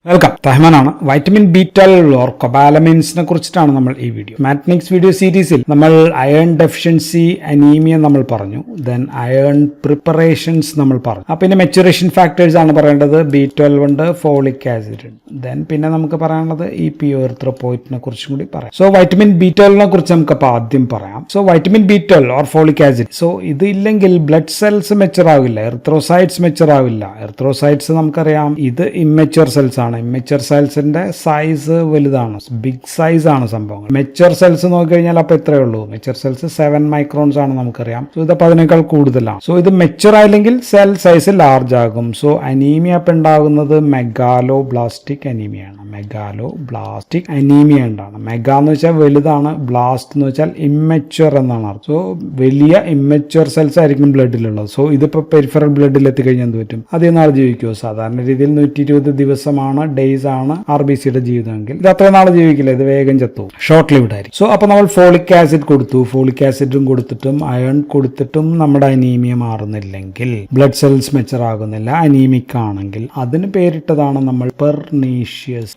Welcome, റഹ്മാനാണ്. Vitamin B12 or കൊബാലമിൻസിനെ കുറിച്ചിട്ടാണ് നമ്മൾ ഈ വീഡിയോ. മാറ്റ്നിക്സ് വീഡിയോ സീരീസിൽ നമ്മൾ അയൺ ഡെഫിഷ്യൻസി അനീമിയ നമ്മൾ പറഞ്ഞു, ദെൻ അയൺ പ്രിപ്പറേഷൻസ് നമ്മൾ പറഞ്ഞു. പിന്നെ മെച്ചുറേഷൻ ഫാക്ടേഴ്സ് ആണ് പറയേണ്ടത്. B12 ഉണ്ട്, ഫോളിക് ആസിഡ് ഉണ്ട്, ദെൻ പിന്നെ നമുക്ക് പറയാനുള്ളത് EPO എറിത്രോപോയിറ്റിനെ കുറിച്ചും കൂടി പറയാം. സോ വൈറ്റമിൻ B12 കുറിച്ച് നമുക്ക് അപ്പോൾ ആദ്യം പറയാം. So vitamin B12 or folic acid, so ഇത് ഇല്ലെങ്കിൽ ബ്ലഡ് സെൽസ് മെച്ചർ ആവില്ല, എറിത്രോസൈറ്റ്സ് മെച്ചർ ആവില്ല. എറിത്രോസൈറ്റ്സ് നമുക്കറിയാം ഇത് ഇമ്മെച്ചുവർ സെൽസ് ആണ്. ഇമ്മെച്ചുവർ സെൽസിന്റെ സൈസ് വലുതാണ്, ബിഗ് സൈസ് ആണ് സംഭവങ്ങൾ. മെച്ചുവർ സെൽസ് നോക്കിക്കഴിഞ്ഞാൽ അപ്പോൾ ഇത്രയേ ഉള്ളൂ. മെച്ചുവർ സെൽസ് 7 മൈക്രോൺസ് ആണ് നമുക്കറിയാം. സോ ഇതിപ്പോൾ അതിനേക്കാൾ കൂടുതലാണ്. സോ ഇത് മെച്ചുവർ ആയില്ലെങ്കിൽ സെൽ സൈസ് ലാർജ് ആകും. സോ അനീമിയ ഇപ്പം ഉണ്ടാകുന്നത് മെഗാലോ ബ്ലാസ്റ്റിക് അനീമിയാണ്. മെഗാലോ ബ്ലാസ്റ്റിക് അനീമിയ ഉണ്ടാണ്. മെഗാ എന്ന് വെച്ചാൽ വലുതാണ്, ബ്ലാസ്റ്റ് എന്ന് വെച്ചാൽ ഇമ്മെച്ചുവർ എന്നാണ് അർത്ഥം. സോ വലിയ ഇമ്മെച്ചുവർ സെൽസ് ആയിരിക്കും ബ്ലഡിലുള്ളത്. സോ ഇതിപ്പോൾ പെരിഫറൽ ബ്ലഡിൽ എത്തിക്കഴിഞ്ഞാൽ എന്ത് പറ്റും? അധികം നാൾ ജീവിക്കുമോ? സാധാരണ രീതിയിൽ 120 ദിവസമാണ്, ഡേയ്സ് ആണ് RBCയുടെ ജീവിതമെങ്കിൽ ഇത് അത്ര നാൾ ജീവിക്കില്ല, ഇത് വേഗം ചത്തു, ഷോർട്ട് ലിവ്ഡ് ആയിരിക്കും. സോ അപ്പോൾ നമ്മൾ ഫോളിക് ആസിഡ് കൊടുത്തു, ഫോളിക് ആസിഡും കൊടുത്തിട്ടും അയൺ കൊടുത്തിട്ടും നമ്മുടെ അനീമിയ മാറുന്നില്ലെങ്കിൽ, ബ്ലഡ് സെൽസ് മെച്ചർ ആകുന്നില്ല, അനീമിക് ആണെങ്കിൽ അതിന് പേരിട്ടതാണ് നമ്മൾ പെർനീഷ്യസ്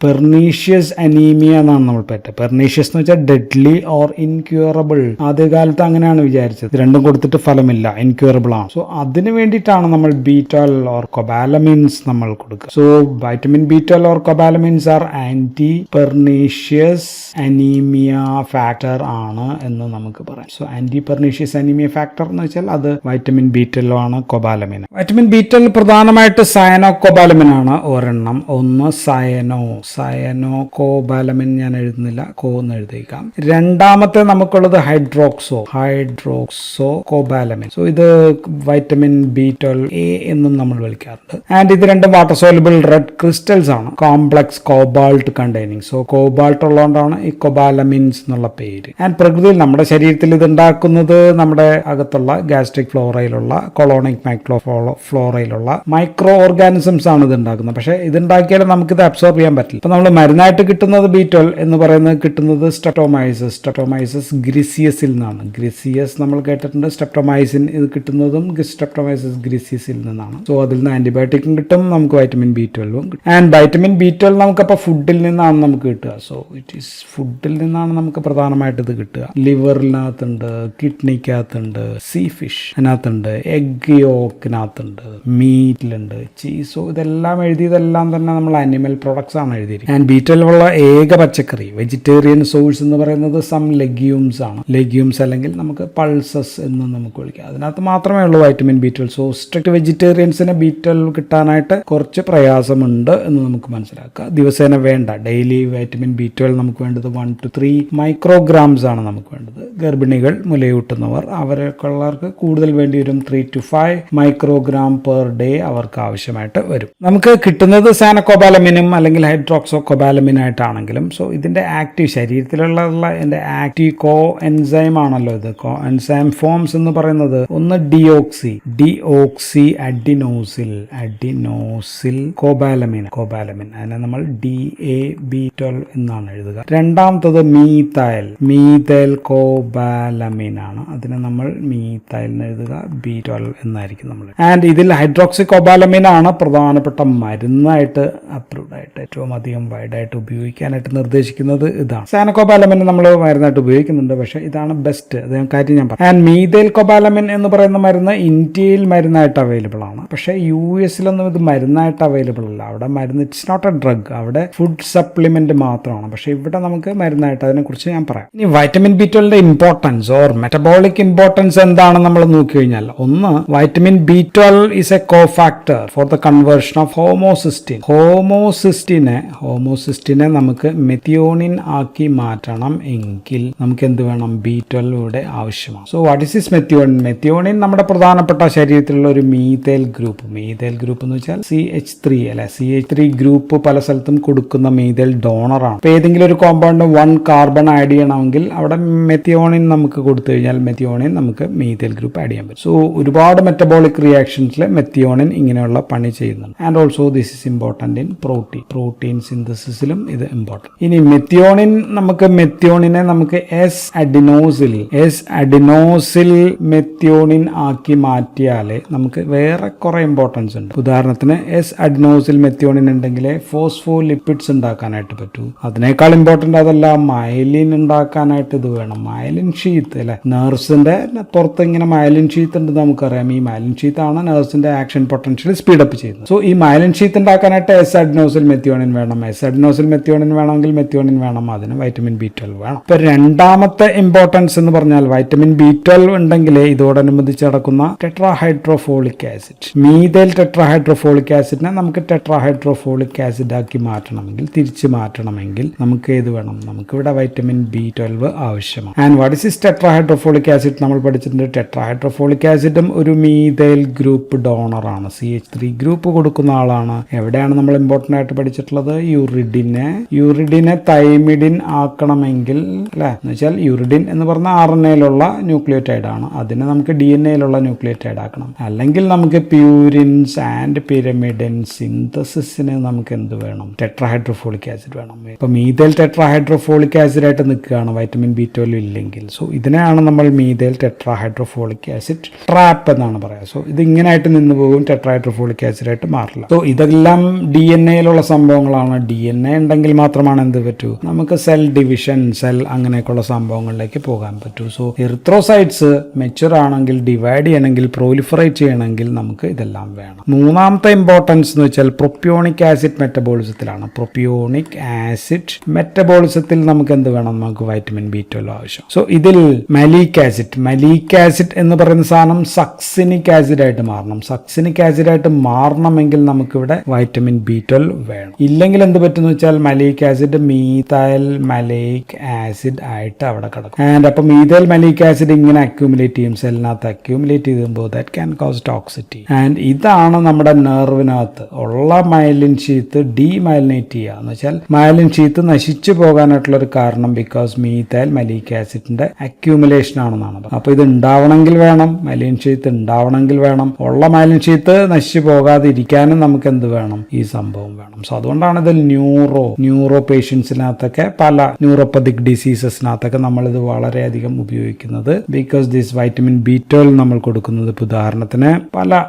അനീമിയ എന്നാണ് നമ്മൾ പേര്. പെർനീഷ്യസ് എന്ന് വെച്ചാൽ ഡെഡ്ലി ഓർ ഇൻക്യൂറബിൾ. ആദ്യകാലത്ത് അങ്ങനെയാണ് വിചാരിച്ചത്. രണ്ടും കൊടുത്തിട്ട് ഫലമില്ല, ഇൻക്യൂറബിൾ ആണ്. സോ അതിന് വേണ്ടിയിട്ടാണ് നമ്മൾ B12 ഓർ കൊബാലമിൻസ് നമ്മൾ കൊടുക്കുക. So vitamin B12 or cobalamins are anti pernicious anaemia factor ആണ് എന്ന് നമുക്ക് പറയാം. So anti pernicious anaemia factor എന്ന് വെച്ചാൽ അത് വൈറ്റമിൻ B12 ആണ്, കൊബാലമിൻ. വൈറ്റമിൻ B12 പ്രധാനമായിട്ട് സയനോ കൊബാലമിൻ ആണ് ഒരെണ്ണം. ഒന്ന് സയനോ കോബാലമിൻ, ഞാൻ എഴുതുന്നില്ല, കോ എന്ന് എഴുതിയേക്കാം. രണ്ടാമത്തെ നമുക്കുള്ളത് ഹൈഡ്രോക്സോ കോബാലമിൻ. സോ ഇത് വൈറ്റമിൻ B12A എന്നും നമ്മൾ വിളിക്കാറുണ്ട്. ആൻഡ് ഇത് രണ്ടും വാട്ടർ സോലുബിൾ റെഡ് ക്രിസ്റ്റൽസ് ആണ്, complex cobalt containing. So cobalt ഉള്ളതുകൊണ്ടാണ് ഈ കൊബാലമിൻസ് എന്നുള്ള പേര്. ആൻഡ് പ്രകൃതിയിൽ നമ്മുടെ ശരീരത്തിൽ ഇത് ഉണ്ടാക്കുന്നത് നമ്മുടെ അകത്തുള്ള ഗാസ്ട്രിക് ഫ്ലോറയിലുള്ള കൊളോണിക് മൈക്രോ ഫ്ലോറയിലുള്ള മൈക്രോ ഓർഗാനിസംസ് ആണ് ഇത് ഉണ്ടാക്കുന്നത്. പക്ഷേ ഇതുണ്ടാക്കിയാലും നമുക്കിത് അബ്സോർബ് ചെയ്യാൻ പറ്റില്ല. ഇപ്പൊ നമ്മൾ മരുന്നായിട്ട് കിട്ടുന്നത് B12 എന്ന് പറയുന്നത് കിട്ടുന്നത് സ്ട്രെപ്റ്റോമൈസസ് ഗ്രിസിയസിൽ നിന്നാണ്. ഗ്രിസിയസ് നമ്മൾ കേട്ടിട്ടുണ്ട്. സ്ട്രെപ്റ്റോമൈസിൻ ഇത് കിട്ടുന്നതും സ്ട്രെപ്റ്റോമൈസസ് ഗ്രിസിയസിൽ നിന്നാണ്. സോ അതിൽ നിന്ന് ആന്റിബയോട്ടിക്കും കിട്ടും, നമുക്ക് വൈറ്റമിൻ B12 കിട്ടും. ആൻഡ് വൈറ്റമിൻ B12 നമുക്കപ്പോൾ ഫുഡിൽ നിന്നാണ് നമുക്ക് കിട്ടുക. സോ ഇറ്റ് ഈസ് ഫുഡിൽ നിന്നാണ് നമുക്ക് പ്രധാനമായിട്ട് ഇത് കിട്ടുക. ലിവറിനകത്തുണ്ട്, കിഡ്നിക്കകത്തുണ്ട്, സീ ഫിഷ് അതിനകത്തുണ്ട്, എഗ് യോക്കിനകത്തുണ്ട്, മീറ്റിലുണ്ട്, ചീസ്. സോ ഇതെല്ലാം എഴുതിയതെല്ലാം തന്നെ നമ്മൾ അനിമൽ പ്രൊഡക്ട്സ് ആണ് എഴുതിയിരിക്കുന്നത്. ആൻഡ് B12 ഉള്ള ഏക പച്ചക്കറി വെജിറ്റേറിയൻ സോഴ്സ് എന്ന് പറയുന്നത് സം ലെഗ്യൂംസ് ആണ്. ലെഗ്യൂംസ് അല്ലെങ്കിൽ നമുക്ക് പൾസസ് എന്ന് നമുക്ക് വിളിക്കാം. അതിനകത്ത് മാത്രമേ ഉള്ളൂ vitamin B12. So strict വെജിറ്റേറിയൻസിന് B12 കിട്ടാനായിട്ട് കുറച്ച് പ്രയാസമുണ്ട് എന്ന് നമുക്ക് മനസ്സിലാക്കുക. ദിവസേന വേണ്ട, ഡെയിലി വൈറ്റമിൻ B12 നമുക്ക് വേണ്ടത് 1 to 3 മൈക്രോഗ്രാംസ് ആണ് നമുക്ക് വേണ്ടത്. ഗർഭിണികൾ, മുലയൂട്ടുന്നവർ, അവർക്ക് കൂടുതൽ വേണ്ടി വരും. 3 to 5 മൈക്രോഗ്രാം പെർ ഡേ അവർക്ക് ആവശ്യമായിട്ട് വരും. നമുക്ക് കിട്ടുന്നത് സാനോകോബാലമിനും അല്ലെങ്കിൽ ഹൈഡ്രോക്സോ കൊബാലമിൻ ആയിട്ടാണെങ്കിലും, സോ ഇതിന്റെ ആക്റ്റീവ് ശരീരത്തിലുള്ള ഇതിന്റെ ആക്റ്റീവ് കോ എൻസൈം ആണല്ലോ ഇത്. കോ എൻസൈം ഫോംസ് എന്ന് പറയുന്നത് ഒന്ന് ഡിയോക്സി അഡിനോസിൽ കോബാലമിൻ. അതിനെ നമ്മൾ DAB12 എന്നാണ് എഴുതുക. രണ്ടാമത്തത് മീതൈൽ കോബാലമിൻ ആണ്. അതിനെ നമ്മൾ മീതൈൽ എന്ന് എഴുതുക, B12 എന്നായിരിക്കും നമ്മൾ. ആൻഡ് ഇതിൽ ഹൈഡ്രോക്സി കോബാലമിൻ ആണ് പ്രധാനപ്പെട്ട മരുന്നായിട്ട് അപ്രൂവ്ഡ് ആയിട്ട് ഏറ്റവും അധികം വൈഡായിട്ട് ഉപയോഗിക്കാനായിട്ട് നിർദ്ദേശിക്കുന്നത് ഇതാണ്. സാനോകോബാലമിൻ നമ്മൾ മരുന്നായിട്ട് ഉപയോഗിക്കുന്നുണ്ട്, പക്ഷേ ഇതാണ് ബെസ്റ്റ്. അതേ കാര്യം ഞാൻ പറയാം. ആൻഡ് മീതൈൽ കോബാലമിൻ എന്ന് പറയുന്ന മരുന്ന് ഇന്ത്യയിൽ മരുന്നായിട്ട് അവൈലബിൾ ആണ്. പക്ഷേ US-ലൊന്നും ഇത് മരുന്നായിട്ട് അവൈലബിൾ അല്ല. അവിടെ മരുന്ന്, ഇറ്റ്സ് നോട്ട് എ ഡ്രഗ്, അവിടെ ഫുഡ് സപ്ലിമെന്റ് മാത്രമാണ്. പക്ഷേ ഇവിടെ നമുക്ക് മരുന്നായിട്ട്, അതിനെക്കുറിച്ച് ഞാൻ പറയാം. ഇനി vitamin B12 importance or metabolic importance എന്താണെന്ന് നമ്മൾ നോക്കിക്കഴിഞ്ഞാൽ, ഒന്ന്, vitamin B12 is a cofactor for the conversion of ഹോമോസിസ്റ്റിനെ നമുക്ക് മെത്തിയോണിൻ ആക്കി മാറ്റണം എങ്കിൽ നമുക്ക് എന്ത് വേണം? B12 ഇവിടെ ആവശ്യമാണ്. So what is this methionine? Methionine നമ്മുടെ പ്രധാനപ്പെട്ട ശരീരത്തിലുള്ള ഒരു മീതൈൽ ഗ്രൂപ്പ് എന്ന് വെച്ചാൽ CH3 അല്ലെ, CH3 ഗ്രൂപ്പ് പല സ്ഥലത്തും കൊടുക്കുന്ന മീതൈൽ ഡോണറാണ്. അപ്പോൾ ഏതെങ്കിലും ഒരു കോമ്പൗണ്ട് 1 കാർബൺ ആഡ് ചെയ്യണമെങ്കിൽ അവിടെ മെത്തിയോണിൻ നമുക്ക് കൊടുത്തു കഴിഞ്ഞാൽ നമുക്ക് മീതൈൽ ഗ്രൂപ്പ് ആഡ് ചെയ്യാൻ പറ്റും. സോ ഒരുപാട് മെറ്റബോളിക് റിയാക്ഷൻസിൽ മെത്തിയോണിൻ ഇങ്ങനെയുള്ള പണി ചെയ്യുന്നുണ്ട്. And also this is important in protein സിന്തസിസിലും ഇത് ഇമ്പോർട്ടൻറ്റ്. ഇനി മെത്തിയോണിനെ നമുക്ക് എസ് അഡിനോസിൽ മെത്തിയോണിൻ ആക്കി മാറ്റിയാലേ നമുക്ക് വേറെ കുറെ ഇമ്പോർട്ടൻസ് ഉണ്ട്. ഉദാഹരണത്തിന് എസ് അഡിനോസിൽ മെത്തിയോണിൻ ഉണ്ടെങ്കിൽ ഉണ്ടെങ്കിലേ ഫോസ്ഫോലിപ്പിഡ്സ് ഉണ്ടാക്കാനായിട്ട് പറ്റൂ. അതിനേക്കാൾ ഇമ്പോർട്ടൻ്റ് അതല്ല, മയലിൻ ഉണ്ടാക്കാനായിട്ട് ഇത് വേണം. മയലിൻ ഷീത്ത് അല്ലെ, നെർവ്സിന്റെ പുറത്ത് ഇങ്ങനെ മയലിൻ ഷീത്ത് ഉണ്ട് നമുക്കറിയാം. ഈ മയലിൻ ഷീത്ത് ആണ് നെർവ്സിന്റെ ആക്ഷൻ പൊട്ടൻഷ്യൽ സ്പീഡപ്പ് ചെയ്യുന്നത്. സോ ഈ മയലിൻ ഷീത്ത് ഉണ്ടാക്കാനായിട്ട് എസ് അഡിനോസിൽ മെത്തിയോണിൻ വേണം. എസ് അഡിനോസിൽ മെത്തിയോണിൻ വേണമെങ്കിൽ മെത്തിയോണിൻ വേണം. അതിന് വൈറ്റമിൻ B12 വേണം. ഇപ്പൊ രണ്ടാമത്തെ ഇമ്പോർട്ടൻസ് എന്ന് പറഞ്ഞാൽ വൈറ്റമിൻ B12 ഉണ്ടെങ്കിലേ ഇതോടനുബന്ധിച്ച് നടക്കുന്ന ടെട്രാഹൈഡ്രോഫോളിക് ആസിഡ്, മീഥൈൽ ടെട്രാഹൈഡ്രോഫോളിക് ആസിഡിനെ നമുക്ക് ടെട്രാഹൈഡ്രോഫോളിക് ആസിഡ് ആക്കി മാറ്റണമെങ്കിൽ, തിരിച്ച് മാറ്റണമെങ്കിൽ നമുക്ക് ഏത് വേണം? നമുക്ക് ഇവിടെ വൈറ്റമിൻ B12 ആവശ്യമാണ്. And what is this tetrahydrofolic acid? നമ്മൾ പഠിച്ചിട്ടുണ്ട് ടെട്രാഹൈഡ്രോഫോളിക് ആസിഡും ഒരു മീഥൈൽ ഗ്രൂപ്പ് ഡോണർ ആണ്, CH3 ഗ്രൂപ്പ് കൊടുക്കുന്ന ആളാണ്. എവിടെയാണ് നമ്മൾ ഇമ്പോർട്ടന്റ് ആയിട്ട് പഠിച്ചിട്ടുള്ളത്? യൂറിഡിനെ തൈമിഡിൻ ആക്കണമെങ്കിൽ അല്ലെ, എന്ന് വെച്ചാൽ യൂറിഡിൻ എന്ന് പറഞ്ഞ RNA-യിലുള്ള ന്യൂക്ലിയോടൈഡ് ആണ്, അതിനെ നമുക്ക് DNA-യിലുള്ള ന്യൂക്ലിയോടൈഡ് ആക്കണം. അല്ലെങ്കിൽ നമുക്ക് പ്യൂരിൻസ് ആൻഡ് പിരമിഡിൻ സിന്തസിസിന് നമുക്ക് എന്ത് വേണം? ടെട്രാഹൈഡ്രോഫോളിക് ആസിഡ് വേണം. ഇപ്പൊ മീഥൈൽ ടെട്രാഹൈഡ്രോഫോളിക് ആസിഡ് ആയിട്ട് നിൽക്കുകയാണ് വൈറ്റമിൻ B12 ഇല്ലെങ്കിൽ. സോ ഇതിനെയാണ് നമ്മൾ മീഥൈൽ ടെട്രാഹൈഡ്രോഫോളിക് ആസിഡ് ട്രാപ്പ് എന്നാണ് പറയാം. സോ ഇത് ഇങ്ങനെയായിട്ട് നിന്ന് പോകും, ടെട്രാഹൈഡ്രോഫോളിക് ആസിഡ് ആയിട്ട് മാറില്ല. സോ ഇതെല്ലാം DNA-യിലുള്ള സംഭവങ്ങളാണ്. DNA ഉണ്ടെങ്കിൽ മാത്രമാണ് എന്ത് പറ്റൂ? നമുക്ക് സെൽ ഡിവിഷൻ, സെൽ അങ്ങനെയൊക്കെയുള്ള സംഭവങ്ങളിലേക്ക് പോകാൻ പറ്റൂ. സോ എറിത്രോസൈറ്റ്സ് മെച്ചുർ ആണെങ്കിൽ, ഡിവൈഡ് ചെയ്യണമെങ്കിൽ, പ്രോലിഫറേറ്റ് ചെയ്യണമെങ്കിൽ നമുക്ക് ഇതെല്ലാം വേണം. മൂന്നാമത്തെ ഇമ്പോർട്ടൻസ് എന്ന് വെച്ചാൽ പ്രൊപ്പിയോണിക് ആസിഡ് മെറ്റബോളിസത്തിലാണ്. പ്രൊപ്പിയോണിക് ആസിഡ് മെറ്റബോളിസത്തിൽ നമുക്ക് എന്ത് വേണം? നമുക്ക് വൈറ്റമിൻ B12 ആവശ്യം. സോ ഇതിൽ മലീക് ആസിഡ് എന്ന് പറയുന്ന സാധനം സക്സിനിക് ആസിഡ് ആയിട്ട് മാറണം. സക്സിനിക് ആസിഡ് ആയിട്ട് മാറണമെങ്കിൽ നമുക്കിവിടെ വൈറ്റമിൻ B12 വേണം. ഇല്ലെങ്കിൽ എന്ത് പറ്റുമെന്ന് വെച്ചാൽ മലീക് ആസിഡ് മീഥൈൽ മലൈക് ആസിഡ് ആയിട്ട് അവിടെ കിടക്കും. ആൻഡ് അപ്പൊ മീഥൈൽ മലൈക് ആസിഡ് ഇങ്ങനെ അക്യൂമുലേറ്റ് ചെയ്യും, സെല്ലിനകത്ത് അക്യൂമുലേറ്റ് ചെയ്യുമ്പോൾ that can cos toxicity. And ഇതാണ് നമ്മുടെ നെർവിനകത്ത് ഉള്ള മയലിൻ ഷീത്ത് ഡീമയലിനേറ്റ് ചെയ്യുക എന്ന് വെച്ചാൽ മയലിൻ ഷീത്ത് നശിച്ചു പോകാനായിട്ടുള്ള ഒരു കാരണം ബിക്കോസ് മീഥൈൽ മലൈക് ആസിഡിന്റെ അക്യൂമുലേഷൻ ആണെന്നാണ്. അപ്പൊ ഇത് ഉണ്ടാവണമെങ്കിൽ വേണം, മയലിൻ ഷീത്ത് ഉണ്ടാവണമെങ്കിൽ വേണം. ഉള്ള മയലിൻ ഷീത്ത് നശിച്ചു പോകാതിരിക്കാനും നമുക്ക് എന്ത് വേണം? ഈ സംഭവം വേണം. സോ അതുകൊണ്ടാണ് ഇതിൽ ന്യൂറോ പേഷ്യൻസിനകത്തൊക്കെ, പല ന്യൂറോപ്പതിക് ഡിസീസസിനകത്തൊക്കെ നമ്മളിത് വളരെയധികം ഉപയോഗിക്കുന്നത്. ബിക്കോസ് ദിസ് വൈറ്റമിൻ B12 നമ്മൾ കൊടുക്കുന്നത്, ഇപ്പോൾ ഉദാഹരണത്തിന് പല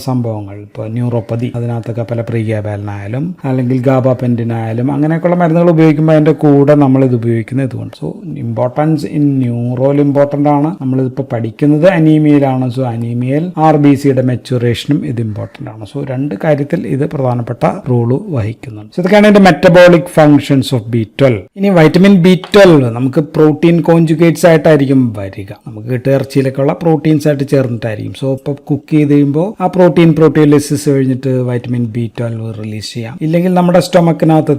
സംഭവങ്ങൾ, ഇപ്പോൾ ന്യൂറോപ്പതി അതിനകത്തൊക്കെ പല പ്രീഗ്യാബാലിനായാലും അല്ലെങ്കിൽ ഗാബാപെൻറ്റിനായാലും അങ്ങനെയൊക്കെയുള്ള മരുന്നുകൾ ഉപയോഗിക്കുമ്പോൾ അതിൻ്റെ കൂടെ നമ്മളിത് ഉപയോഗിക്കുന്നത് ഇതുകൊണ്ട്. സോ ഇമ്പോർട്ടൻസ് ഇൻ ന്യൂറോയിൽ ഇമ്പോർട്ടൻ്റ് ആണ്. നമ്മളിതിപ്പോൾ പഠിക്കുന്നത് അനീമിയയിലാണ്. സോ അനീമിയയിൽ RBCയുടെ മെച്ചുറേഷനും ഇത് ഇമ്പോർട്ടൻ്റ് ആണ്. സോ രണ്ട് കാര്യത്തിൽ ഇത് പ്രധാനപ്പെട്ട റോള് വഹിക്കുന്നുണ്ട്. സോ ഇതൊക്കെയാണ് ഇതിന്റെ മെറ്റബോളിക് ഫങ്ഷൻസ് ഓഫ് B12. ഇനി വൈറ്റമിൻ B12 നമുക്ക് പ്രോട്ടീൻ കോൺജുഗേറ്റ്സ് ആയിട്ടായിരിക്കും വരിക. നമുക്ക് കിട്ടുക ഇറച്ചിയിലൊക്കെയുള്ള പ്രോട്ടീൻസ് ആയിട്ട് ചേർന്നിട്ടായിരിക്കും. സോ ഇപ്പോൾ കുക്ക് ചെയ്ത് കഴിയുമ്പോൾ ആ പ്രോട്ടിയോലിസിസ് കഴിഞ്ഞിട്ട് വൈറ്റമിൻ B12 റിലീസ് ചെയ്യാം. ഇല്ലെങ്കിൽ നമ്മുടെ സ്റ്റൊമക്കിനകത്ത്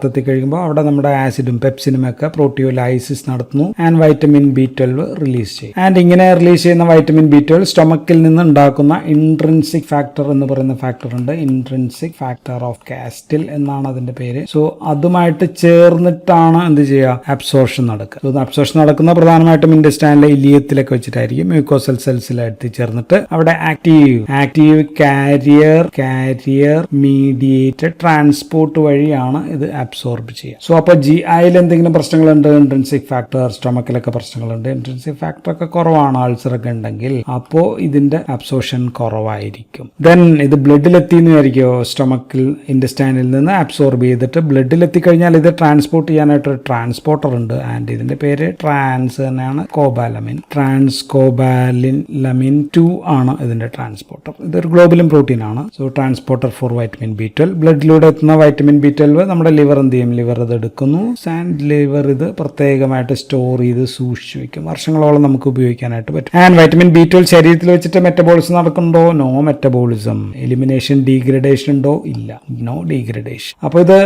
എത്തിക്കഴിയുമ്പോൾ അവിടെ നമ്മുടെ ആസിഡും പെപ്സിനും ഒക്കെ പ്രോട്ടിയോലൈസിസ് നടത്തുന്നു ആൻഡ് വൈറ്റമിൻ B12 റിലീസ് ചെയ്യും. ആൻഡ് ഇങ്ങനെ റിലീസ് ചെയ്യുന്ന വൈറ്റമിൻ B12 സ്റ്റൊമക്കിൽ നിന്ന് ഉണ്ടാക്കുന്ന ഇൻട്രിൻസിക് ഫാക്ടർ എന്ന് പറയുന്ന ഫാക്ടർ ഉണ്ട്. ഇൻട്രിൻസിക് ഫാക്ടർ ഓഫ് കാസ്റ്റിൽ എന്നാണ് അതിന്റെ പേര്. സോ അതുമായിട്ട് ചേർന്നിട്ടാണ് എന്ത് ചെയ്യുക? അബ്സോർഷൻ നടക്കുക. സോ അബ്സോർഷൻ നടക്കുന്ന പ്രധാനമായിട്ടും ഇൻഡസ്റ്റൈനിലെ ഇലിയത്തിലൊക്കെ വെച്ചിട്ടായിരിക്കും. മ്യൂക്കോസൽ സെൽസിലായിട്ട് ചേർന്നിട്ട് അവിടെ ആക്റ്റീവ് കാരിയർ മീഡിയേറ്റഡ് ട്രാൻസ്പോർട്ട് വഴിയാണ് ഇത് അബ്സോർബ് ചെയ്യുക. സോ അപ്പോൾ GIയിൽ എന്തെങ്കിലും പ്രശ്നങ്ങളുണ്ട്, ഇൻട്രിൻസിക് ഫാക്ടർ, സ്റ്റൊമക്കിലൊക്കെ പ്രശ്നങ്ങളുണ്ട്, ഇൻട്രിൻസിക് ഫാക്ടർ ഒക്കെ കുറവാണ്, അൾസറൊക്കെ ഉണ്ടെങ്കിൽ അപ്പോൾ ഇതിന്റെ അബ്സോർഷൻ കുറവായിരിക്കും. ദെൻ ഇത് ബ്ലഡിലെത്തിയെന്ന് വിചാരിക്കുമോ? സ്റ്റൊമക്കിൽ ഇൻഡസ്റ്റൈനിൽ നിന്ന് അബ്സോർബ് ചെയ്തിട്ട് ബ്ലഡിലെത്തിക്കഴിഞ്ഞാൽ ഇത് ട്രാൻസ്പോർട്ട് ചെയ്യാനായിട്ടൊരു ട്രാൻസ്പോർട്ടർ ഉണ്ട്. ആൻഡ് ഇതിന്റെ പേര് ട്രാൻസ് തന്നെയാണ്, കോബാലമിൻ. ട്രാൻസ്കോബാലിൻ 2 ആണ് ഇതിന്റെ ട്രാൻസ്പോർട്ടർ. ഇതൊരു ഗ്ലോബുലിൻ പ്രോട്ടീൻ ആണ്. So transporter for vitamin B12. ബ്ലഡിലൂടെ എത്തുന്ന വൈറ്റമിൻ B12 നമ്മുടെ ലിവർ എന്ത് ചെയ്യും? ലിവർ ഇത് എടുക്കുന്നു. ആൻഡ് ലിവർ ഇത് പ്രത്യേകമായിട്ട് സ്റ്റോർ ചെയ്ത് സൂക്ഷിച്ചു വെക്കും. വർഷങ്ങളോളം നമുക്ക് ഉപയോഗിക്കാനായിട്ട് പറ്റും. ആൻഡ് വൈറ്റമിൻ B12 ശരീരത്തിൽ വെച്ചിട്ട് മെറ്റബോളിസം നടക്കുന്നുണ്ടോ? No metabolism. എലിമിനേഷൻ, ഡീഗ്രഡേഷൻ ഉണ്ടോ? ഇല്ല, നോ ഡീഗ്രഡേഷൻ. അപ്പോൾ ഇത്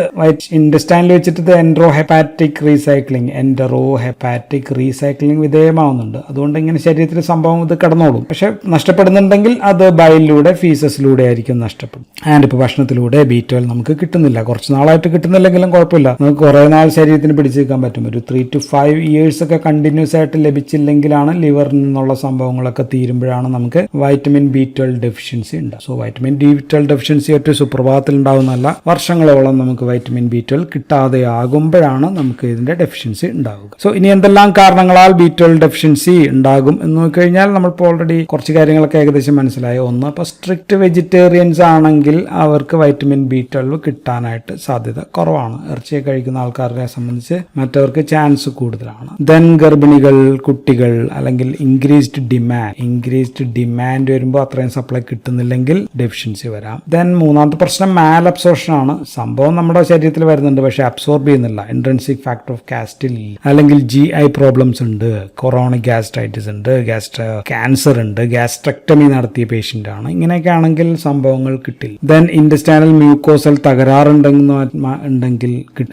ഇൻഡസ്റ്റൈനിൽ വെച്ചിട്ട് ഇത് എൻഡറോഹെപ്പാറ്റിക് റീസൈക്ലിംഗ് വിധേയമാവുന്നുണ്ട്. അതുകൊണ്ട് ഇങ്ങനെ ശരീരത്തിൽ സംഭവം ഇത് കിടന്നോളും. പക്ഷെ നഷ്ടപ്പെടുന്നുണ്ടെങ്കിൽ അത് ബൈലിലൂടെ, ഫീസസിലൂടെ ആയിരിക്കും നഷ്ടപ്പെടും. ആൻഡ് ഇപ്പോൾ ഭക്ഷണത്തിലൂടെ B12 നമുക്ക് കിട്ടുന്നില്ല. കുറച്ച് നാളായിട്ട് കിട്ടുന്നില്ലെങ്കിലും കുഴപ്പമില്ല, നമുക്ക് കുറേ നാൾ ശരീരത്തിന് പിടിച്ചു നിൽക്കാൻ പറ്റും. ഒരു 3 to 5 years ഒക്കെ കണ്ടിന്യൂസ് ആയിട്ട് ലഭിച്ചില്ലെങ്കിലാണ് ലിവറിൽ നിന്നുള്ള സംഭവങ്ങളൊക്കെ തീരുമ്പോഴാണ് നമുക്ക് വൈറ്റമിൻ B12 ഡെഫിഷ്യൻസി ഉണ്ടാകും. സോ വൈറ്റമിൻ B12 ഡെഫിഷ്യൻസി ഒറ്റ സുപ്രഭാതത്തിൽ ഉണ്ടാവുന്നല്ല, വർഷങ്ങളോളം നമുക്ക് വൈറ്റമിൻ B12 കിട്ടാതെ ആകുമ്പോഴാണ് നമുക്ക് ഇതിന്റെ ഡെഫിഷ്യൻസി ഉണ്ടാവുക. സോ ഇനി എന്തെല്ലാം കാരണങ്ങളാൽ B12 ഡെഫിഷ്യൻസി ഉണ്ടാകും എന്ന് നോക്കിക്കഴിഞ്ഞാൽ നമ്മളിപ്പോൾ ഓൾറെഡി കുറച്ച് കാര്യങ്ങളൊക്കെ ഏകദേശം മനസ്സിലായി. ഒന്ന്, ഇപ്പോൾ സ്ട്രിക്റ്റ് വെജിറ്റേറിയൻസ് ആണെങ്കിൽ അവർക്ക് വൈറ്റമിൻ B12 കിട്ടാനായിട്ട് സാധ്യത കുറവാണ്. ഇറച്ചിയെ കഴിക്കുന്ന ആൾക്കാരെ സംബന്ധിച്ച് മറ്റവർക്ക് ചാൻസ് കൂടുതലാണ്. ദെൻ ഗർഭിണികൾ, കുട്ടികൾ, അല്ലെങ്കിൽ ഇൻക്രീസ്ഡ് ഡിമാൻഡ് വരുമ്പോൾ അത്രയും സപ്ലൈ കിട്ടുന്നില്ലെങ്കിൽ ഡെഫിഷ്യൻസി വരാം. ദെൻ മൂന്നാമത്തെ പ്രശ്നം മാൽ അബ്സോർപ്ഷൻ ആണ്. സംഭവം നമ്മുടെ ശരീരത്തിൽ വരുന്നുണ്ട്, പക്ഷെ അബ്സോർബ് ചെയ്യുന്നില്ല. ഇൻട്രിൻസിക് ഫാക്ടർ ഓഫ് കാസ്റ്റിൽ, അല്ലെങ്കിൽ GI പ്രോബ്ലംസ് ഉണ്ട്, കൊറോണിക് ഗ്യാസ്ട്രൈറ്റിസ് ഉണ്ട്, ക്യാൻസർ ഉണ്ട്, ഗ്യാസ്ട്രക്ടമി നടത്തിയ പേഷ്യന്റ് ആണ്. ഇങ്ങനെയൊക്കെ ആണെങ്കിൽ സംഭവങ്ങൾ കിട്ടില്ല. ദെൻ ഇൻഡസ്റ്റാനൽ മ്യൂക്കോസൽ തകരാറുണ്ടെങ്കിൽ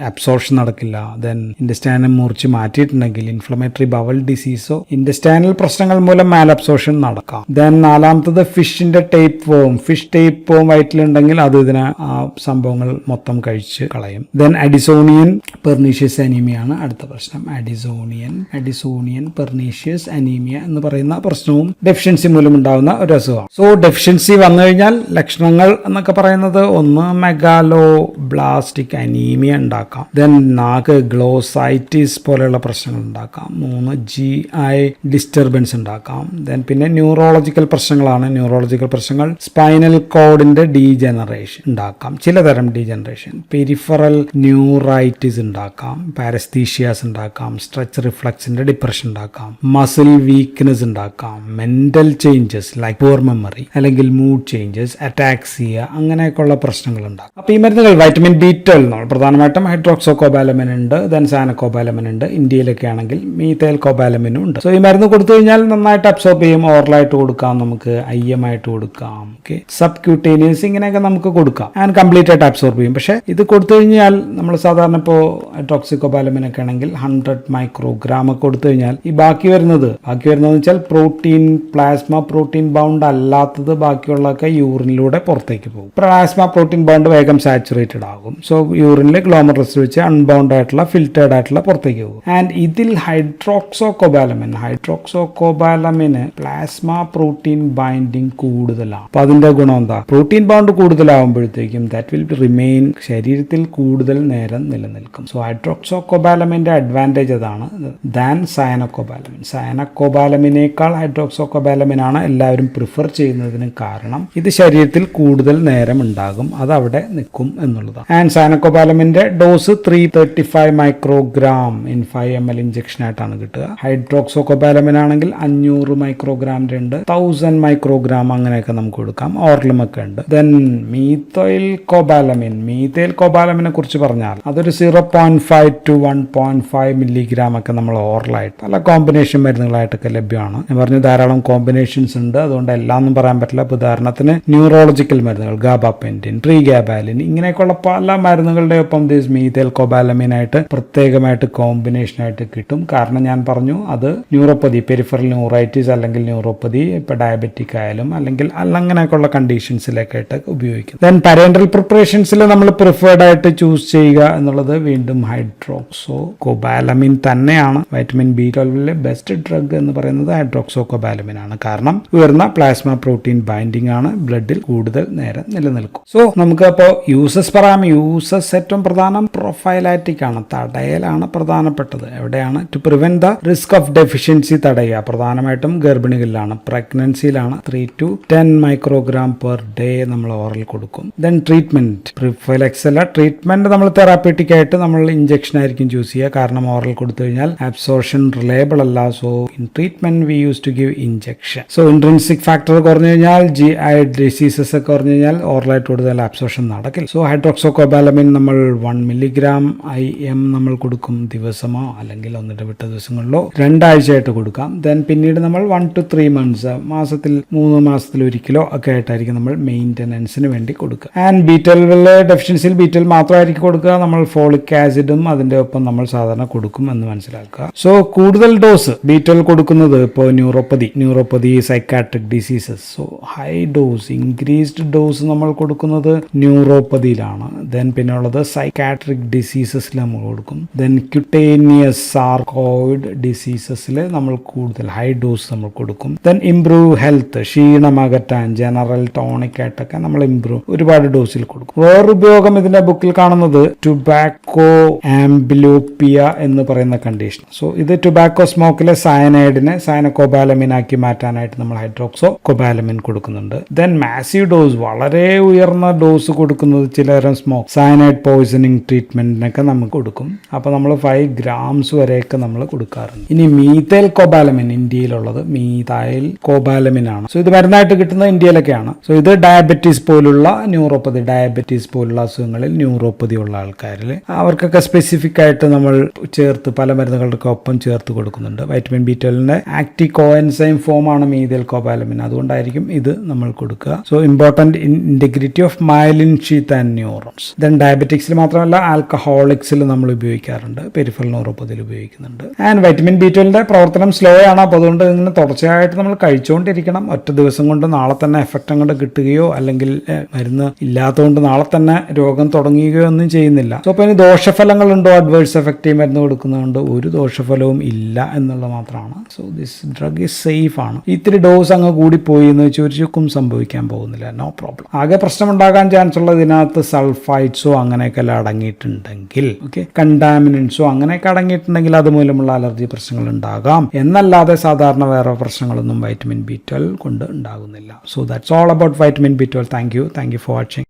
അബ്സോർപ്ഷൻ നടക്കില്ല. ദെൻ ഇൻഡസ്റ്റാനം മുറിച്ച് മാറ്റിയിട്ടുണ്ടെങ്കിൽ ഇൻഫ്ലമേറ്ററി ബവൽ ഡിസീസോ ഇൻഡസ്റ്റാനൽ പ്രശ്നങ്ങൾ മൂലം മാൽ അബ്സോർപ്ഷൻ നടക്കാം. ദെൻ നാലാമത്തത് ഫിഷിന്റെ ടേപ്പ് വോം വയറ്റിലുണ്ടെങ്കിൽ അത് ഇതിനെ ആ സംഭവങ്ങൾ മൊത്തം കഴിച്ച് കളയും. ദെൻ അഡിസോണിയൻ പെർനീഷ്യസ് അനീമിയ ആണ് അടുത്ത പ്രശ്നം. അഡിസോണിയൻ പെർനീഷ്യസ് അനീമിയ എന്ന് പറയുന്ന പ്രശ്നവും ഡെഫിഷ്യൻസി മൂലം ഉണ്ടാകുന്ന ഒരു അസുഖമാണ്. സോ ഡെഫിഷ്യൻസി വന്നു കഴിഞ്ഞാൽ ലക്ഷണങ്ങൾ എന്നൊക്കെ പറയുന്നത് ഒന്ന് മെഗാലോ ബ്ലാസ്റ്റിക് അനീമിയ ഉണ്ടാക്കാം. ദെൻ നാക്ക് ഗ്ലോസൈറ്റിസ് പോലെയുള്ള പ്രശ്നങ്ങൾ ഉണ്ടാക്കാം. 3 GI ഡിസ്റ്റർബൻസ് ഉണ്ടാക്കാം. ദെൻ പിന്നെ ന്യൂറോളജിക്കൽ പ്രശ്നങ്ങളാണ്. ന്യൂറോളജിക്കൽ പ്രശ്നങ്ങൾ സ്പൈനൽ കോഡിന്റെ ഡീജനറേഷൻ ഉണ്ടാക്കാം, ചിലതരം ഡീജനറേഷൻ. പെരിഫറൽ ന്യൂറൈറ്റിസ് ഉണ്ടാക്കാം, പാരസ്തീഷിയാസ് ഉണ്ടാക്കാം, സ്ട്രെച്ച് റിഫ്ലക്സിന്റെ ഡിപ്രഷൻ ഉണ്ടാക്കാം, മസിൽ വീക്ക്നെസ് ഉണ്ടാക്കാം, മെന്റൽ ചേഞ്ചസ് ലൈക്ക് പൂർ മെമ്മറി, അല്ലെങ്കിൽ മൂഡ് ചേഞ്ചസ്, അറ്റാക്സിയ, അങ്ങനെയൊക്കെയുള്ള പ്രശ്നങ്ങൾ ഉണ്ടാകും. അപ്പോൾ ഈ മരുന്നുകൾ വൈറ്റമിൻ B12 പ്രധാനമായിട്ടും ഹൈഡ്രോക്സോകോബാലമിൻ ഉണ്ട്, ദെൻ സാനക്കോബാലമിൻ ഉണ്ട്. ഇന്ത്യയിലൊക്കെ ആണെങ്കിൽ മീഥൈൽ കോബാലമിനും ഉണ്ട്. സോ ഈ മരുന്ന് കൊടുത്തു കഴിഞ്ഞാൽ നന്നായിട്ട് അബ്സോർബ് ചെയ്യും. ഓറലായിട്ട് കൊടുക്കാം, നമുക്ക് IM ആയിട്ട് കൊടുക്കാം, സബ്ക്യൂട്ടേനിയസ് ഇങ്ങനെയൊക്കെ നമുക്ക് കൊടുക്കാം. ആൻഡ് കംപ്ലീറ്റ് ആയിട്ട് അബ്സോർബ് ചെയ്യും. പക്ഷേ ഇത് കൊടുത്തു കഴിഞ്ഞാൽ നമ്മൾ സാധാരണ ഇപ്പോൾ ടോക്സിക്കോബാലമിൻ ഒക്കെ ആണെങ്കിൽ 100 മൈക്രോഗ്രാം ഒക്കെ കൊടുത്തു കഴിഞ്ഞാൽ ഈ ബാക്കി വരുന്നത് വെച്ചാൽ പ്രോട്ടീൻ, പ്ലാസ്മ പ്രോട്ടീൻ ബൗണ്ട് അല്ലാത്തത് ബാക്കിയുള്ളതൊക്കെ യൂറിനിലൂടെ പുറത്തേക്ക് പോകും. പ്ലാസ്മ പ്രോട്ടീൻ ബൗണ്ട് വേഗം സാച്ചുറേറ്റഡ് ആകും. സോ യൂറിനിൽ ഗ്ലോമറസ് വെച്ച് അൺബൗണ്ട് ആയിട്ടുള്ള ഫിൽറ്റേർഡ് ആയിട്ടുള്ള പുറത്തേക്ക് പോകും. ആൻഡ് ഇതിൽ ഹൈഡ്രോക്സോകോബാലമിന് പ്ലാസ്മ പ്രോട്ടീൻ ബൈൻഡിങ് കൂടുതലാണ്. അപ്പൊ അതിന്റെ ഗുണം എന്താ? പ്രോട്ടീൻ ബൗണ്ട് കൂടുതലാവുമ്പോഴത്തേക്കും ദാറ്റ് വിൽ റിമെയിൻ, ശരീരത്തിൽ കൂടുതൽ നേരം നിലനിൽക്കും. സോ ഹൈഡ്രോക്സോകോബാലമിന്റെ അഡ്വാൻറ്റേജ് അതാണ് ദാൻ സയനക്കോബാലമിനേക്കാൾ ഹൈഡ്രോക്സോകോബാലമിൻ ആണ് എല്ലാവരും പ്രിഫർ ചെയ്യുന്നതിന് കാരണം ഇത് ശരീരത്തിൽ കൂടുതൽ നേരം ഉണ്ടാകും, അത് അവിടെ നിൽക്കും എന്നുള്ളതാണ്. ആൻഡ് സയനക്കോബാലമിന്റെ dose 335 microgram in 5 ml injection ആയിട്ടാണ് കിട്ടുക. ഹൈഡ്രോക്സോകോബാലമിൻ ആണെങ്കിൽ 500 മൈക്രോഗ്രാം 1000 മൈക്രോഗ്രാം അങ്ങനെയൊക്കെ നമുക്ക് കൊടുക്കാം. ഓറലും ഒക്കെ ഉണ്ട്. ദെൻ മീഥൈൽ കോബാലമിനെ കുറിച്ച് പറഞ്ഞാൽ അതൊരു 0.5 to 1.5 മില്ലിഗ്രാം ഒക്കെ നമ്മൾ ഓറലായിട്ട് പല കോമ്പിനേഷൻ മരുന്നുകളായിട്ടൊക്കെ ലഭ്യമാണ്. ഞാൻ പറഞ്ഞു ധാരാളം കോമ്പിനേഷൻസ് ഉണ്ട്, അതുകൊണ്ട് എല്ലാം ഒന്നും പറയാൻ പറ്റില്ല. ഉദാഹരണത്തിന് ന്യൂറോളജിക്കൽ മരുന്നുകൾ ഗാബാപെന്റിൻ, പ്രീഗാബാലിൻ, ഇങ്ങനെയൊക്കെയുള്ള പല മരുന്നുകളുടെ ഒപ്പം മീഥൈൽ കോബാലമിനായിട്ട് പ്രത്യേകമായിട്ട് കോമ്പിനേഷനായിട്ട് കിട്ടും. കാരണം ഞാൻ പറഞ്ഞു അത് ന്യൂറോപ്പതി, പെരിഫറൽ ന്യൂറൈറ്റിസ് അല്ലെങ്കിൽ ന്യൂറോപ്പതി, ഇപ്പൊ ഡയബറ്റിക് ആയാലും അല്ലെങ്കിൽ അങ്ങനെയൊക്കെയുള്ള കണ്ടീഷൻസിലേക്കായിട്ട് ഉപയോഗിക്കും. ദെൻ പാരന്റൽ പ്രിപ്പറേഷൻസിൽ നമ്മൾ പ്രിഫേർഡ് ആയിട്ട് ചൂസ് ചെയ്യുക എന്നുള്ളത് വീണ്ടും ഹൈഡ്രോക്സോകോബാലമിൻ തന്നെയാണ്. വൈറ്റമിൻ B12 ബെസ്റ്റ് ഡ്രഗ് എന്ന് പറയുന്നത് ഹൈഡ്രോക്സോകോബാലമിൻ ആണ്. കാരണം ഉയർന്ന പ്ലാസ്മ പ്രോട്ടീൻ ബൈൻഡിംഗ് ആണ്, ബ്ലഡിൽ കൂടുതൽ നേരം നിലനിൽക്കും. സോ നമുക്ക് അപ്പോൾ യൂസസ് പറയാം. യൂസസ് ഏറ്റവും പ്രധാനം പ്രൊഫൈലാറ്റിക് ആണ്, തടയലാണ് പ്രധാനപ്പെട്ടത്. എവിടെയാണ്? To prevent the risk of deficiency തടയുക. പ്രധാനമായിട്ടും ഗർഭിണികളിലാണ്, പ്രഗ്നൻസിയിലാണ്. 3 to 10 മൈക്രോഗ്രാം പെർ ഡേ നമ്മൾ ഓറൽ കൊടുക്കും. ദെൻ ട്രീറ്റ്മെന്റ്, പ്രിഫൈലക്സ് അല്ല, ട്രീറ്റ്മെന്റ് നമ്മൾ തെറാപ്യൂട്ടിക് ആയിട്ട് നമ്മൾ ഇഞ്ചക്ഷൻ ആയിരിക്കും ചൂസ് ചെയ്യുക. കാരണം ഓറൽ കൊടുത്തു കഴിഞ്ഞാൽ അബ്സോർഷൻ റിലയബിൾ അല്ല. So in treatment we use to give injection. So intrinsic factor കുറഞ്ഞു കഴിഞ്ഞാൽ, GI ഡിസീസസ് ഒക്കെ കുറഞ്ഞു കഴിഞ്ഞാൽ ഓറലായിട്ട് കൊടുത്താൽ അബ്സോർഷൻ നടക്കില്ല. സോ ഹൈഡ്രോക്സോകോബാലമിൻ നമ്മൾ 1 മില്ലിഗ്രാം IM നമ്മൾ കൊടുക്കും, ദിവസമോ അല്ലെങ്കിൽ ഒന്നിട്ട് വിട്ട ദിവസങ്ങളിലോ 2 ആഴ്ചയായിട്ട് കൊടുക്കാം. ദെൻ പിന്നീട് നമ്മൾ 1 to 3 months, മാസത്തിൽ 3 മാസത്തിൽ ഒരിക്കലോ ഒക്കെ ആയിട്ടായിരിക്കും നമ്മൾ മെയിൻ്റനൻസിന് വേണ്ടി കൊടുക്കുക. ആൻഡ് B12 ഡെഫിഷ്യൻസിയിൽ B12 മാത്രമായിരിക്കും കൊടുക്കുക. നമ്മൾ ഫോളിക് ആസിഡും അതിന്റെ ഒപ്പം നമ്മൾ സാധാരണ കൊടുക്കും എന്ന് മനസ്സിലാക്കുക. സോ കൂടുതൽ ഡോസ് B12 കൊടുക്കുന്നത് ഇപ്പോൾ neuropathy, psychiatric diseases. So high dose, increased dose നമ്മൾ കൊടുക്കുന്നത് ന്യൂറോപ്പതിയിലാണ്. ദെൻ പിന്നെ ഉള്ളത് സൈക്കാട്രിക് ഡിസീസസിൽ നമ്മൾ കൊടുക്കും. ദെൻ ക്യൂട്ടേനിയസ് സാർക്കോയിഡ് ഡിസീസസിൽ നമ്മൾ കൂടുതൽ ഹൈ ഡോസ് നമ്മൾ കൊടുക്കും. ദെൻ ഇംപ്രൂവ് ഹെൽത്ത്, ക്ഷീണം അകറ്റാൻ ജനറൽ ടോണിക് ആയിട്ടൊക്കെ നമ്മൾ ഒരുപാട് ഡോസിൽ കൊടുക്കും. വേറൊരു ഉപയോഗം ഇതിന്റെ ബുക്കിൽ കാണുന്നത് ടുബാക്കോ ആംബ്ലിയോപ്പിയ എന്ന് പറയുന്ന കണ്ടീഷൻ. സോ ഇത് ടുബാക്കോ സ്മോക്കിലെ സയനൈഡിനെ സയനക്കോബാലമിൻ ആക്കി മാറ്റാനായിട്ട് നമ്മൾ ഹൈഡ്രോക്സോകോബാലമിൻ കൊടുക്കുന്നുണ്ട്. ദെൻ മാസീവ് ഡോസ്, വളരെ ഉയർന്ന സാധാരണ ഡോസ് കൊടുക്കുന്നത് ചിലരം സ്മോക്ക് സയനൈഡ് പോയിസണിങ് ട്രീറ്റ്മെന്റിനൊക്കെ നമുക്ക് കൊടുക്കും. അപ്പോൾ നമ്മൾ 5 grams വരെയൊക്കെ നമ്മൾ കൊടുക്കാറുണ്ട്. ഇനി മീഥൈൽ കോബാലമിൻ ഇന്ത്യയിലുള്ളത് മീഥൈൽ കോബാലമിൻ ആണ്. സോ ഇത് മരുന്നായിട്ട് കിട്ടുന്നത് ഇന്ത്യയിലൊക്കെയാണ്. സോ ഇത് ഡയബറ്റീസ് പോലുള്ള ഡയബറ്റീസ് പോലുള്ള അസുഖങ്ങളിൽ ന്യൂറോപ്പതി ഉള്ള ആൾക്കാരിൽ അവർക്കൊക്കെ സ്പെസിഫിക് ആയിട്ട് നമ്മൾ ചേർത്ത് പല മരുന്നുകളുടെ ഒപ്പം ചേർത്ത് കൊടുക്കുന്നുണ്ട്. വൈറ്റമിൻ B12ന്റെ ആക്റ്റീവ് കോഎൻസൈം ഫോം ആണ് മീഥൈൽ കോബാലമിൻ. അതുകൊണ്ടായിരിക്കും ഇത് നമ്മൾ കൊടുക്കുക. So important integrity of myelin sheath and neurons. Then ഡയബറ്റിക്സിൽ മാത്രമല്ല ആൽക്കഹോളിക്സിൽ നമ്മൾ ഉപയോഗിക്കാറുണ്ട്, പെരിഫറൽ ന്യൂറോപ്പതിയിൽ ഉപയോഗിക്കുന്നുണ്ട്. ആൻഡ് വൈറ്റമിൻ B12ന്റെ പ്രവർത്തനം സ്ലോ ആണ്. അപ്പോൾ അതുകൊണ്ട് ഇങ്ങനെ തുടർച്ചയായിട്ട് നമ്മൾ കഴിച്ചുകൊണ്ടിരിക്കണം. ഒറ്റ ദിവസം കൊണ്ട് നാളെ തന്നെ എഫക്റ്റ് അങ്ങോട്ട് കിട്ടുകയോ അല്ലെങ്കിൽ മരുന്ന് ഇല്ലാത്തതുകൊണ്ട് നാളെ തന്നെ രോഗം തുടങ്ങുകയോ ഒന്നും ചെയ്യുന്നില്ല. സോ അപ്പോൾ ഇനി ദോഷഫലങ്ങളുണ്ടോ? അഡ്വേഴ്സ് എഫക്റ്റ് മരുന്ന് കൊടുക്കുന്നതുകൊണ്ട് ഒരു ദോഷഫലവും ഇല്ല എന്നുള്ളത് മാത്രമാണ്. So this drug is safe ആണ്. ഇത്തിരി ഡോസ് അങ്ങ് കൂടിപ്പോയി എന്ന് വെച്ച് ഒരു ചുക്കും സംഭവിക്കാൻ പോകുന്നില്ല, നോ പ്രോബ്ലം. ആകെ പ്രശ്നമുണ്ടാകാൻ ചാൻസ് ഉള്ളത് ഇതിനകത്ത് സൾഫൈഡ്സോ അങ്ങനെയൊക്കെ അടങ്ങിയിട്ടുണ്ടെങ്കിൽ, ഓക്കെ, കണ്ടാമിനൻസോ അങ്ങനെയൊക്കെ അടങ്ങിയിട്ടുണ്ടെങ്കിൽ അതുമൂലമുള്ള അലർജി പ്രശ്നങ്ങൾ ഉണ്ടാകാം. എന്നല്ലാതെ സാധാരണ വേറെ പ്രശ്നങ്ങളൊന്നും വൈറ്റമിൻ B12 കൊണ്ട് ഉണ്ടാകുന്നില്ല. So that's all about vitamin B12. Thank you for watching.